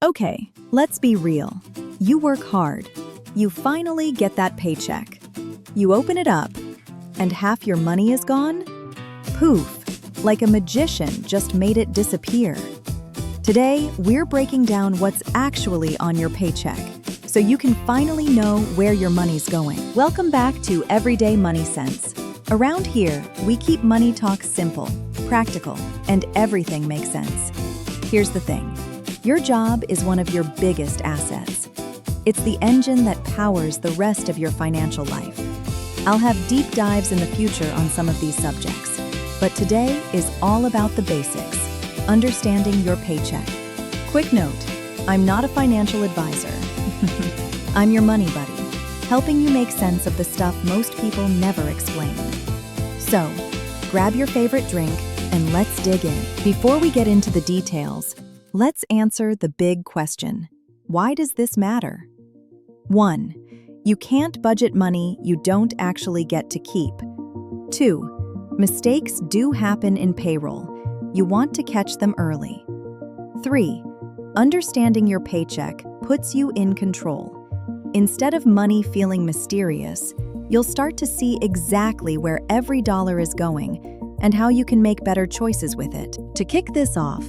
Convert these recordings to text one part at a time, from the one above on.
Okay, let's be real. You work hard. You finally get that paycheck. You open it up, and half your money is gone? Poof, like a magician just made it disappear. Today, we're breaking down what's actually on your paycheck, so you can finally know where your money's going. Welcome back to Everyday Money Sense. Around here, we keep money talk simple, practical, and everything makes sense. Here's the thing. Your job is one of your biggest assets. It's the engine that powers the rest of your financial life. I'll have deep dives in the future on some of these subjects, but today is all about the basics, understanding your paycheck. Quick note, I'm not a financial advisor. I'm your money buddy, helping you make sense of the stuff most people never explain. So, grab your favorite drink and let's dig in. Before we get into the details, let's answer the big question. Why does this matter? 1. You can't budget money you don't actually get to keep. 2. Mistakes do happen in payroll. You want to catch them early. 3. Understanding your paycheck puts you in control. Instead of money feeling mysterious, you'll start to see exactly where every dollar is going and how you can make better choices with it. To kick this off,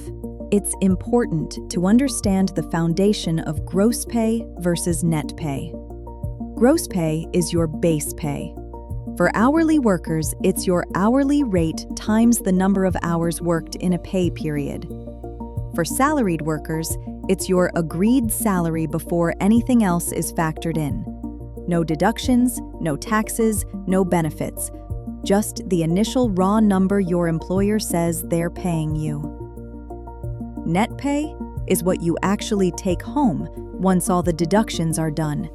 it's important to understand the foundation of gross pay versus net pay. Gross pay is your base pay. For hourly workers, it's your hourly rate times the number of hours worked in a pay period. For salaried workers, it's your agreed salary before anything else is factored in. No deductions, no taxes, no benefits. Just the initial raw number your employer says they're paying you. Net pay is what you actually take home once all the deductions are done.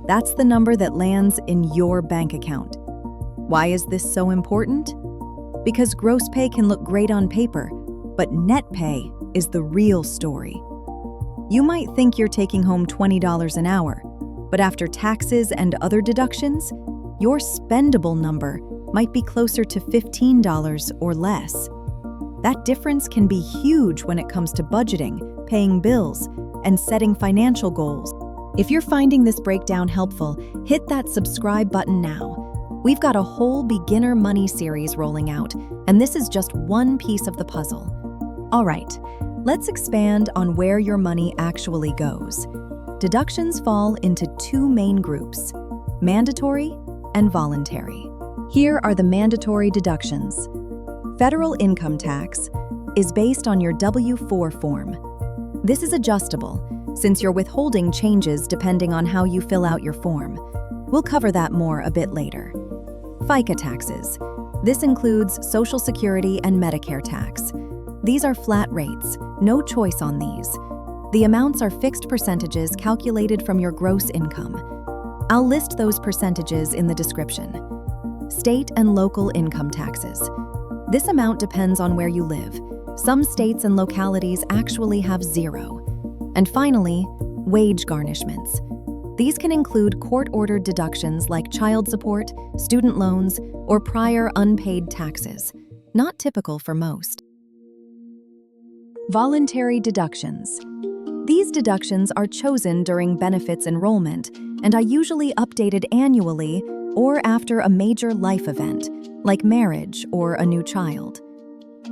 That's the number that lands in your bank account. Why is this so important? Because gross pay can look great on paper, but net pay is the real story. You might think you're taking home $20 an hour, but after taxes and other deductions, your spendable number might be closer to $15 or less. That difference can be huge when it comes to budgeting, paying bills, and setting financial goals. If you're finding this breakdown helpful, hit that subscribe button now. We've got a whole beginner money series rolling out, and this is just one piece of the puzzle. All right, let's expand on where your money actually goes. Deductions fall into two main groups, mandatory and voluntary. Here are the mandatory deductions. Federal income tax is based on your W-4 form. This is adjustable, since your withholding changes depending on how you fill out your form. We'll cover that more a bit later. FICA taxes. This includes Social Security and Medicare tax. These are flat rates, no choice on these. The amounts are fixed percentages calculated from your gross income. I'll list those percentages in the description. State and local income taxes. This amount depends on where you live. Some states and localities actually have zero. And finally, wage garnishments. These can include court-ordered deductions like child support, student loans, or prior unpaid taxes. Not typical for most. Voluntary deductions. These deductions are chosen during benefits enrollment and are usually updated annually or after a major life event, like marriage or a new child.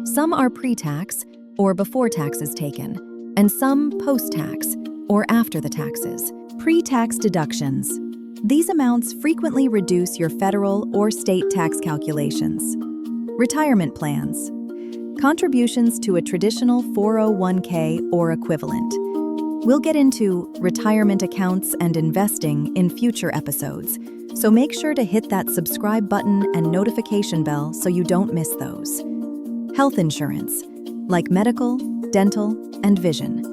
Some are pre-tax, or before taxes taken, and some post-tax, or after the taxes. Pre-tax deductions. These amounts frequently reduce your federal or state tax calculations. Retirement plans. Contributions to a traditional 401k or equivalent. We'll get into retirement accounts and investing in future episodes, so make sure to hit that subscribe button and notification bell so you don't miss those. Health insurance, like medical, dental, and vision.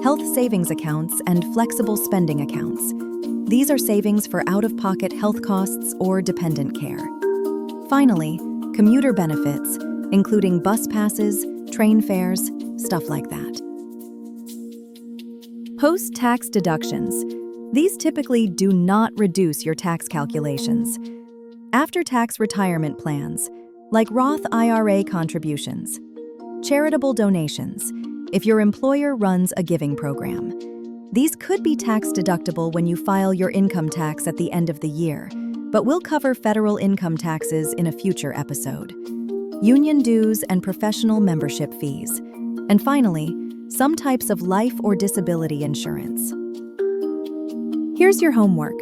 Health savings accounts and flexible spending accounts. These are savings for out-of-pocket health costs or dependent care. Finally, commuter benefits, including bus passes, train fares, stuff like that. Post-tax deductions. These typically do not reduce your tax calculations. After-tax retirement plans, like Roth IRA contributions, charitable donations, if your employer runs a giving program. These could be tax-deductible when you file your income tax at the end of the year, but we'll cover federal income taxes in a future episode. Union dues and professional membership fees. And finally, some types of life or disability insurance. Here's your homework.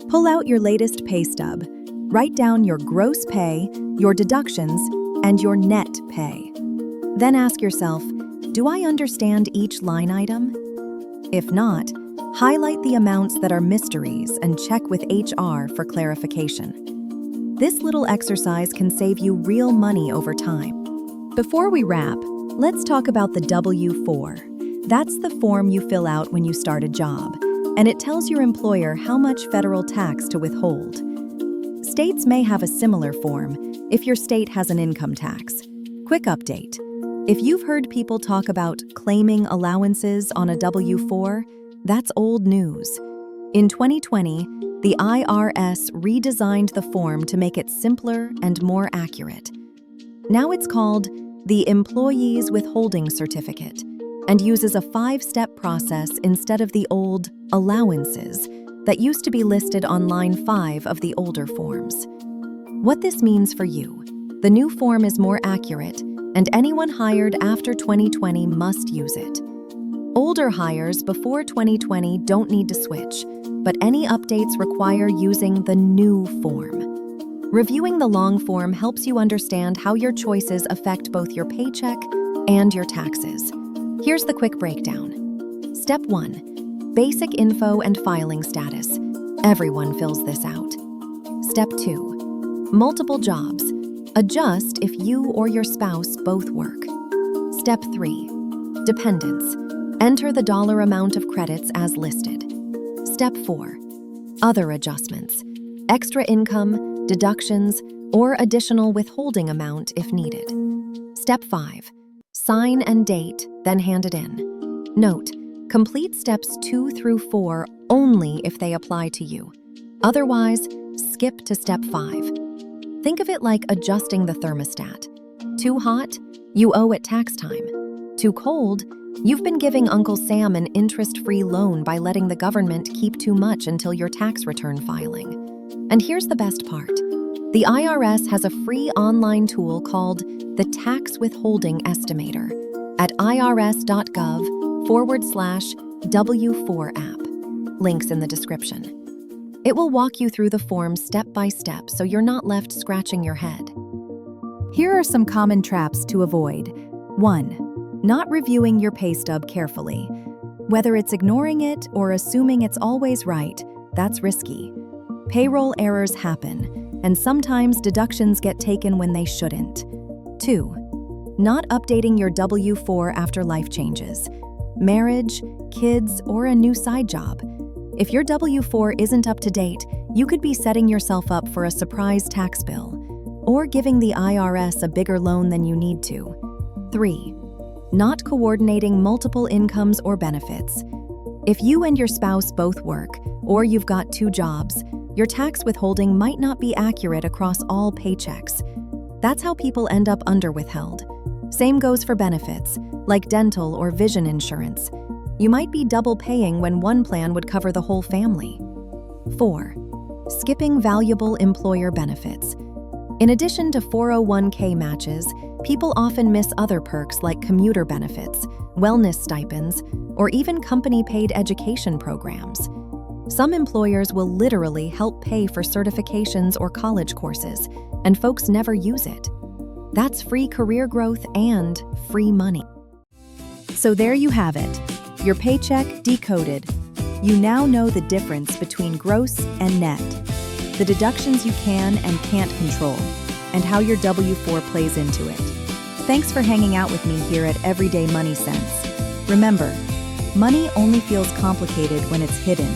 Pull out your latest pay stub. Write down your gross pay, your deductions, and your net pay. Then ask yourself, do I understand each line item? If not, highlight the amounts that are mysteries and check with HR for clarification. This little exercise can save you real money over time. Before we wrap, let's talk about the W-4. That's the form you fill out when you start a job, and it tells your employer how much federal tax to withhold. States may have a similar form if your state has an income tax. Quick update. If you've heard people talk about claiming allowances on a W-4, that's old news. In 2020, the IRS redesigned the form to make it simpler and more accurate. Now it's called the Employee's Withholding Certificate and uses a 5-step process instead of the old allowances that used to be listed on line 5 of the older forms. What this means for you: the new form is more accurate, and anyone hired after 2020 must use it. Older hires before 2020 don't need to switch, but any updates require using the new form. Reviewing the long form helps you understand how your choices affect both your paycheck and your taxes. Here's the quick breakdown. Step 1. Basic info and filing status. Everyone fills this out. Step 2. Multiple jobs. Adjust if you or your spouse both work. Step 3. Dependents. Enter the dollar amount of credits as listed. Step 4. Other adjustments. Extra income, deductions, or additional withholding amount if needed. Step 5. Sign and date, then hand it in. Note: complete steps 2 through 4 only if they apply to you. Otherwise, skip to step 5. Think of it like adjusting the thermostat. Too hot? You owe it tax time. Too cold? You've been giving Uncle Sam an interest-free loan by letting the government keep too much until your tax return filing. And here's the best part. The IRS has a free online tool called the Tax Withholding Estimator at irs.gov/W4 app. Links in the description. It will walk you through the form step by step so you're not left scratching your head. Here are some common traps to avoid. 1. Not reviewing your pay stub carefully. Whether it's ignoring it or assuming it's always right, that's risky. Payroll errors happen, and sometimes deductions get taken when they shouldn't. 2. Not updating your W-4 after life changes. Marriage, kids, or a new side job. If your W-4 isn't up to date, you could be setting yourself up for a surprise tax bill, or giving the IRS a bigger loan than you need to. 3. Not coordinating multiple incomes or benefits. If you and your spouse both work, or you've got 2 jobs, your tax withholding might not be accurate across all paychecks. That's how people end up underwithheld. Same goes for benefits, like dental or vision insurance. You might be double paying when one plan would cover the whole family. 4. Skipping valuable employer benefits. In addition to 401k matches, people often miss other perks like commuter benefits, wellness stipends, or even company-paid education programs. Some employers will literally help pay for certifications or college courses, and folks never use it. That's free career growth and free money. So there you have it. Your paycheck decoded. You now know the difference between gross and net, the deductions you can and can't control, and how your W-4 plays into it. Thanks for hanging out with me here at Everyday Money Sense. Remember, money only feels complicated when it's hidden.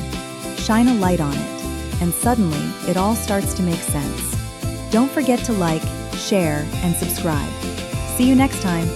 Shine a light on it, and suddenly it all starts to make sense. Don't forget to like, share, and subscribe. See you next time.